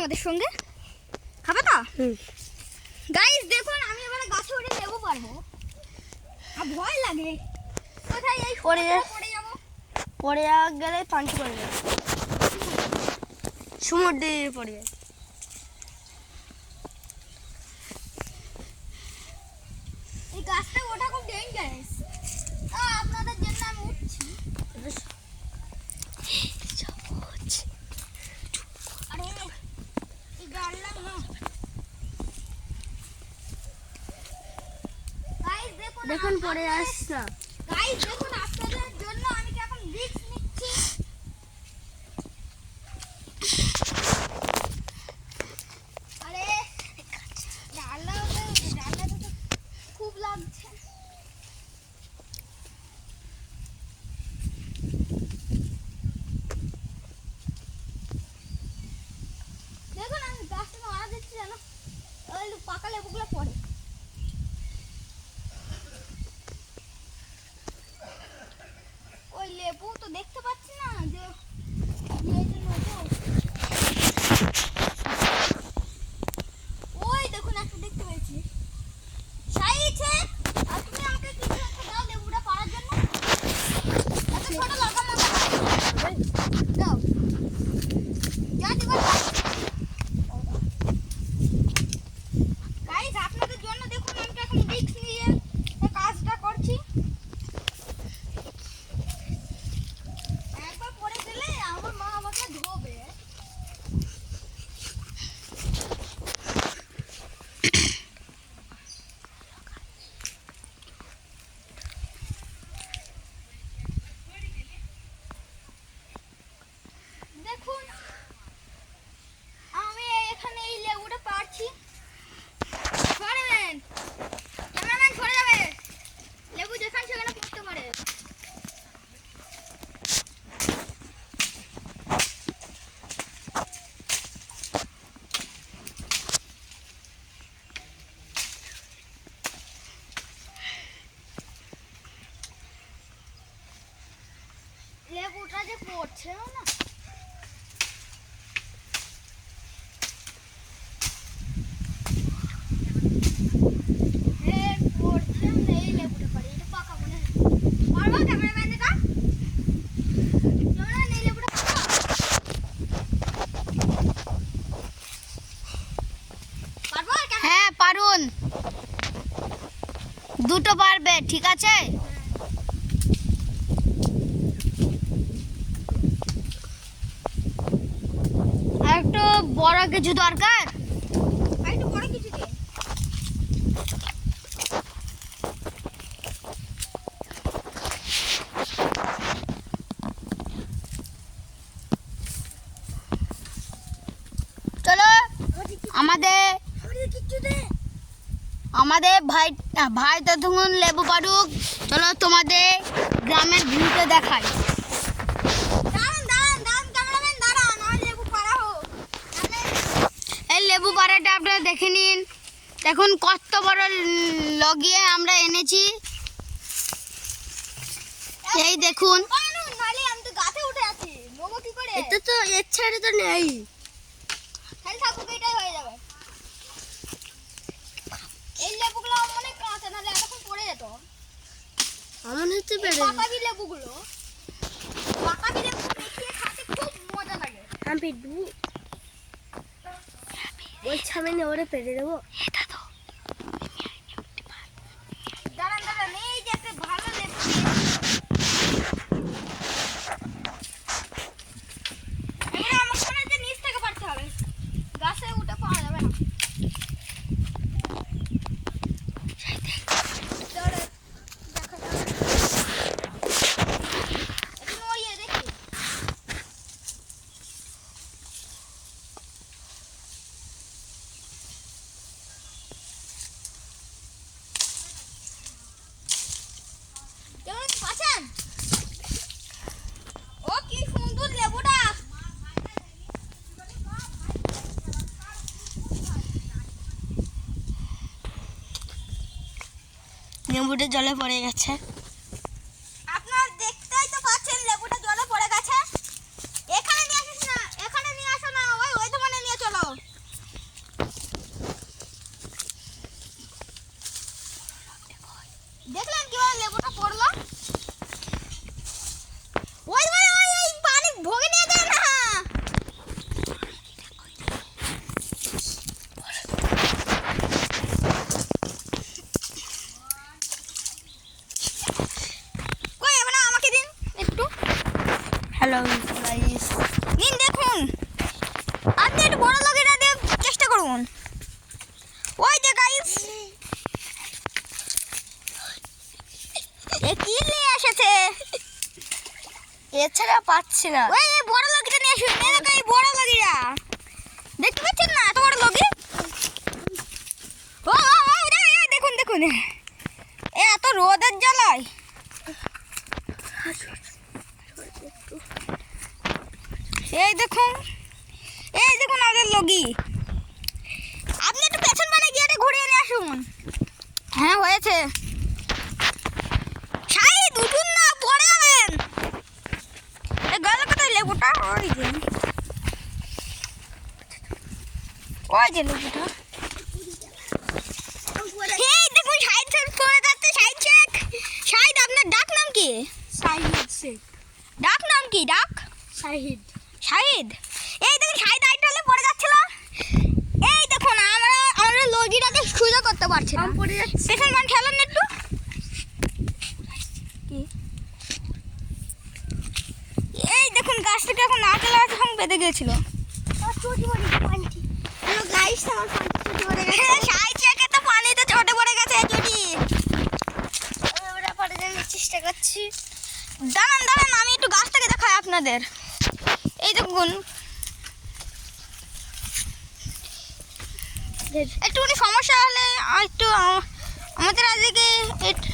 তোমাদের সঙ্গে, খাবে তো? গাইস দেখুন আমি এবারে গাছে উঠে লেবু পারবো, আর ভয় লাগে কোথায় এই পড়ে যাবো, পড়ে গেলে পাঞ্চ পড়ে যাবে, সমুদ্রে পড়ে যাবে। এই গাছটা ওঠা খুব ডেঞ্জারাস, আপনাদের জন্য আমি উঠছি। আরে এই গাড়লাম না গাইস, দেখুন পড়ে আসছে। গাইস দেখুন আপনাদের জন্য আমি কি এখন রিস্ক নিচ্ছি। আরে ডালটা তো খুব লাগছে। দেখুন আমি গাছটা মারা দিচ্ছি জানো, ওই পাকা লেবুগুলো পড়ে। ওই লেবু তো দেখতে পাচ্ছি না যে ওই দেখুন একটা দেখতে পেয়েছি। সাইছে আর তুমি আমাকে কিছু একটা দাও লেবুটা পাড়ার জন্য, এত ছোট লাগাম না দাও, যা দিবা। গাইস আপনাদের জন্য দেখুন আমি এখন রিস্ক নিয়ে কাজটা করছি। একবার পড়ে গেলে আমার মা আমাকে ধোবে। দেখুন আমি এখানে এই লেবুটা পারছি। সরেন ক্যামেরাম্যান, সরে যাবে, লেবু যেখানে সেখানে পড়তে পারে। লেবুটা যে পড়ছে না, পড়ছে না, এই লেবুটা পারি, এটা পাকা মনে হয়। পারবো ক্যামেরাম্যান, এটা ক্যামেরাম্যান এই লেবুটা পারবো। হ্যাঁ পারুন, দুটো পারবে, ঠিক আছে। আর একটু বড় কিছু দরকার, আর একটু বড় কিছু দিন। চলো আমাদের ভাই ততক্ষণ লেবু পাড়ুক, চলো তোমাদের গ্রামের ভিউতে দেখাই। এই লেবু পাড়াটা আপনারা দেখে নিন, দেখুন কত বড় লগিয়ে আমরা এনেছি। এই দেখুন, এটা তো এর ছাড়ে তো নেই, এই লেবুগুলো অনেক কাঁচা, নাহলে এতক্ষণ পড়ে যেত। এমন হচ্ছে পাকাবি লেবুগুলো, পাকাবি লেবু দেখিয়ে খেতে খুব মজা লাগে। আমি পেটবু ওই সামনে ওরে পেটে দেবো। দাঁড়ান দাঁড়ান, এই যে একটা ভালো লেবু এবার আমার মনে হচ্ছে নিচ থেকে পারতে হবে, গাছে উঠে পাওয়া যাবে না। ও কি সুন্দর লেবুটা, লেবুটা জলে পড়ে গেছে, আপনারা দেখতেই তো পাচ্ছেন লেবুটা জলে পড়ে গেছে। এখানে নিয়ে আসিস না, এখানে নিয়ে আসো না, ওই ওই দোকানে নিয়ে চলো। এ কি নিয়ে এসেছে? এছাড়া পাচ্ছি না। ওই এই বড় লগিটা নিয়ে আসুন। এই দেখো এই বড় লগিটা। দেখতে পাচ্ছেন না এত বড় লগি? ও দেখুন দেখুন। এত রোদের জ্বালায়। এই দেখুন আমাদের লগি। আপনি একটু পেছন মানে গিয়ে ঘুরিয়ে নিয়ে আসুন। হ্যাঁ হয়েছে। শাহিদ উঠুন না, পড়ে যাবেন। এই গেল কোথায় লেবুটা? ওই যে লেবুটা। এই দেখুন শাহিদ স্যার পড়ে যাচ্ছে। শাহিদ আপনার ডাক নাম কি? শাহিদ শেখ। ডাক নাম কি? ডাক শাহিদ। শাহিদ। এই দেখুন শাহিদ আইটালে পড়ে যাচ্ছিল। এই দেখুন আমরা লগিটাকে সোজা করতে পারছি না। পড়ে যাচ্ছে। পেছন মান ঠেলান না একটু। কি? এই দেখুন গাছটাকে এখন নারকেল গাছের সঙ্গে বেঁধে গিয়েছিল। হ্যালো গাইস, আমার চটি পড়ে গেছে। শাহিদ শেখে তো পানিতে চটে পড়ে গেছে চটি। আমরা পড়ে যাওয়ার চেষ্টা করছি। দাঁড়ান আমি একটু গাছটাকে দেখাই আপনাদের। এই দেখুন একটুখানি সমস্যা হলে একটু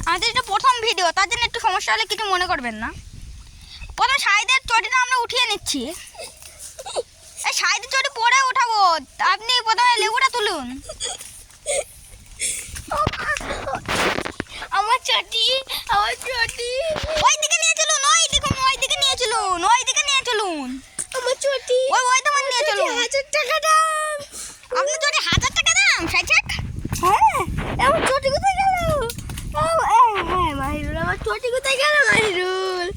আমাদের এটা প্রথম ভিডিও, তার জন্য একটু সমস্যা হলে কিছু মনে করবেন না। প্রথম শাহিদের চটিটা আমরা উঠিয়ে নিচ্ছি। এই শাহিদের চটি পরে উঠাবো, আপনি প্রথমে লেবুটা তুলুন। আমার চটি। ওই দিকে নিয়ে চলুন। ওই দেখুন ওই দিকে নিয়ে চলুন। আমার চটি। ওই তোমার নিয়ে চলুন। 1000 টাকা দাম। আপনার চটি 1000 টাকা দাম? শাহিদ হ্যাঁ, আমার চটি কোথায় গেল? হ্যাঁ মাহিরুল, আমার চটি কোথায় গেল মাহিরুল?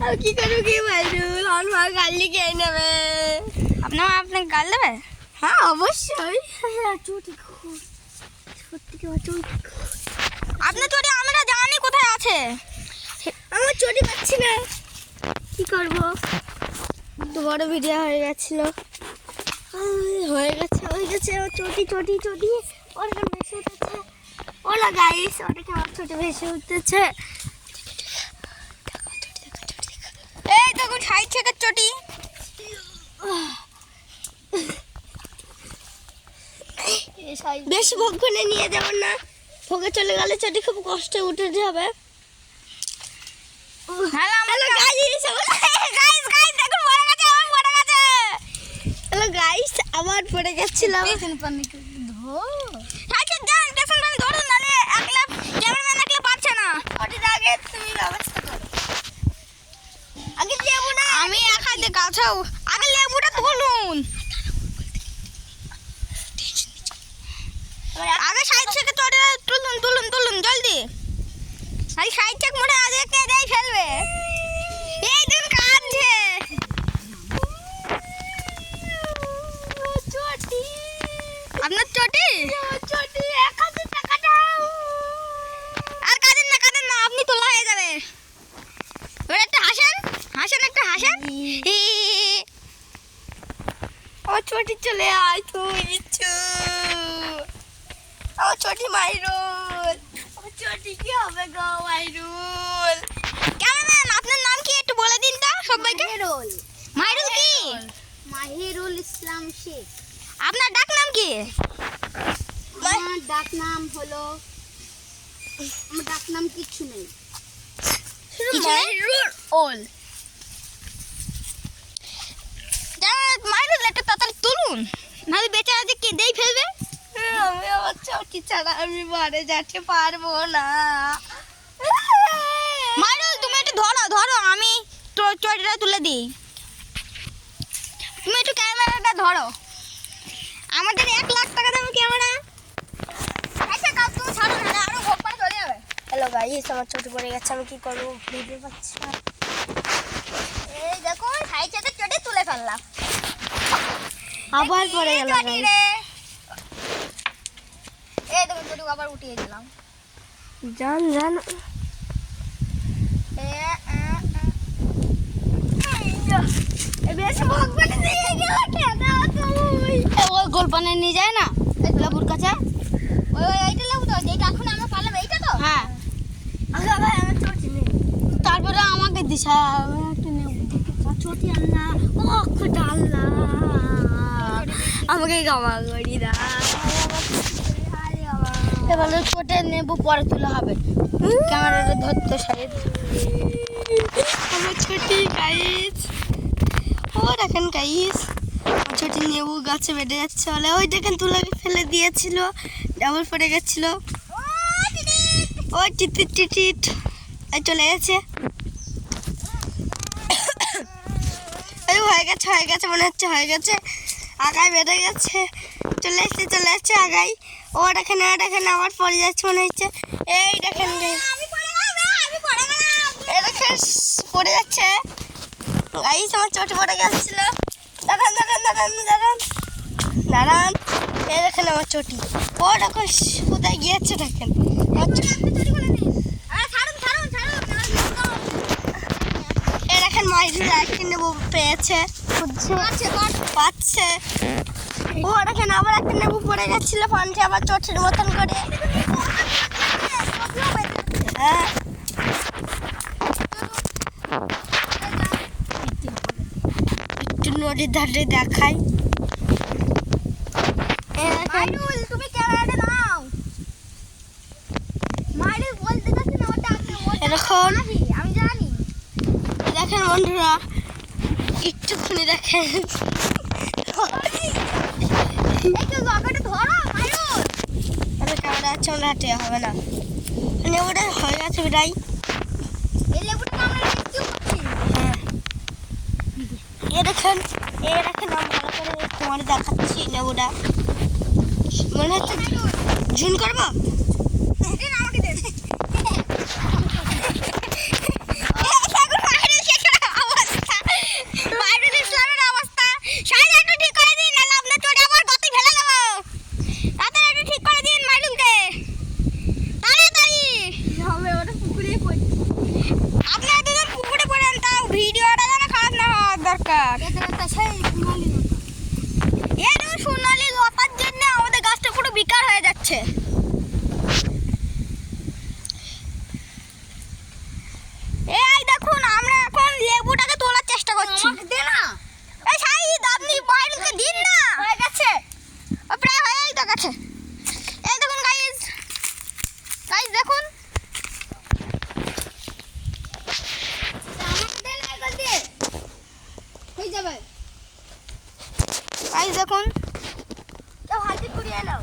আমি কি করবো কি মাহিরুল? আমার মা গালি খেয়ে নেবে। আপনাকে গাল দেবে? হ্যাঁ অবশ্যই। হ্যাঁ চটি খুব সত্যি কি আমার চটি? আপনার চটি আমরা জানি কোথায় আছে। আমার চটি পাচ্ছি না, কি করব? তো বড় ভিডিও হয়ে গেছিল। হয়ে গেছে আমার চটি ওটা ভেসে উঠেছে। ওলা গাইস, ওটাকে আমার চটি ভেসে উঠতেছে। এই দেখুন শাহিদ শেখের চটি। বেশি ভোগ করে নিয়ে যাবেন না, ভোগে চলে গেলে চটি খুব কষ্টে উঠে যাবে। হ্যালো গাইস, দেখুন পড়ে গেছে। হ্যালো গাইস, আবার পড়ে গেছিলাম। ধরুন নালে একলা ক্যামেরাম্যান একলা পারছে না। ওটির আগে তুমি ব্যবস্থা করো। আগে লেবু না, আমি এক হাতে গাছাও। আগে লেবুটা তুলুন। আগে শাহিদ শেখের চটিটা তুলুন জলদি। শাহিদ শেখ মনে আগে কেঁদেই ফেলবে। এই দেখুন কাঁদছে। চটি। আপনার চটি? চটি 1000 টাকা দাও। আর কাঁদেন না, আপনি তোলা হয়ে যাবে। এবার একটা হাসেন একটা হাসেন। আমার চটি চলে আয় তুই নিচ্ছু। আমার চটি মাইরুল, আমার চটি কি হবে গো মাইরুল? ক্যামেরাম্যান আপনার নাম কি একটু বলে দিন তো সবাইকে। মাহিরুল কি? মাহিরুল ইসলাম শেখ। আপনার ডাক নাম কি? আমার ডাক নাম হলো, আমার ডাক নাম কিছু নেই, মাহিরুল ওল। মাহিরুল একটু তাড়াতাড়ি তুলুন, নাহলে বেচারা যে কেঁদেই ফেলবে। আমি আমার চটি ছাড়া আমি বাড়ি যেতে পারবো না। মাহিরুল তুমি একটু ধরো আমি চটিটা তুলে দিই। তুমি একটু ক্যামেরাটা ধরো। আমাদের 1 লাখ টাকা দাম ক্যামেরা। আচ্ছা কাজ তুমি ছাড়ো না, আরো ভোপাল চলে যাবে। হ্যালো গাইস, আমার চটি পড়ে গেছে, আমি কি করবো? ভিডিও পাচ্ছি না। এই দেখো শাহিদ শেখের চটি তুলে ফেললাম। আবার পড়ে গেল চটি রে। এই দেখো চটি আবার উঠিয়ে দিলাম। জান বেশি ভোগ করে দিয়ে গেল কেন তুই? ওই গোলপানে নিয়ে যায় না লেবুর কাছে। ওই এইটা লেবু তো, যেটা এখন আমরা পারলাম এইটা তো। হ্যাঁ। ভাই আমার চটি গাইস আমি একটা নেব চটি আল্লাহ ও খোদা আল্লাহ আমাকে ক্ষমা করি না এবার ছোটে নেব পরে তোলা হবে ক্যামেরাটা ধরতে সাইড আমার ছোটি গাইস ও দেখেন গাইস ছোটি নেবু গাছে বেঁধে যাচ্ছে বলে ওই দেখেন তুলে ফেলে দিয়েছিল ডাবল পড়ে গেছিল ও টিটিট টিটিট এই চলে গেছে এই হয়ে গেছে মনে হচ্ছে হয়ে গেছে আগায় বেঁধে গেছে চলে এসছে আগাই ও দেখেন আবার পড়ে যাচ্ছে মনে হচ্ছে এই দেখেন এই দেখেন পড়ে যাচ্ছে গাইস আমার চটি পড়ে গেছিল দাঁড়ান এই দেখেন আমার চটি ও দেখো কোথায় গিয়েছে দেখেন এই দেখেন মাইরি একটা নেবো পেয়েছে পাচ্ছে ও দেখেন আবার একটা নেবু পড়ে গেছিল পানছে আবার চটির মতন করে হ্যাঁ একটু নদীর ধারে দেখাই তুমি ক্যামেরাটা নাও মাইরে বলতে যাচ্ছি না ওটা এরকম আমি জানি দেখেন বন্ধুরা একটুখানি দেখেন একটু জায়গাটা ধরো মাইরুল আমি ক্যামেরা আছে আমরা হাতে হবে না মানে ওটা হয়ে গেছে বিদায় এই লেবুটা আমরা রেখে করছি হ্যাঁ এ দেখেন আমি ভালো করে তোমার দেখাচ্ছি লেবুটা মনে হচ্ছে ঝুন করবো দেন আমাকে দেন সোনালি লতার জন্য আমাদের গাছটা পুরো বিকার হয়ে যাচ্ছে এই দেখুন আমরা এখন লেবুটাকে তোলার চেষ্টা করছি দে না এই শাহিদ আপনি বাইরেকে দিন না হয়ে গেছে প্রায় হয়েই তো গেছে এই দেখুন গাইস দেখুন আমাকে দেন একবার দিয়ে হয়ে যাবে গাইস দেখুন কেউ হাতে কুড়িয়ে নাও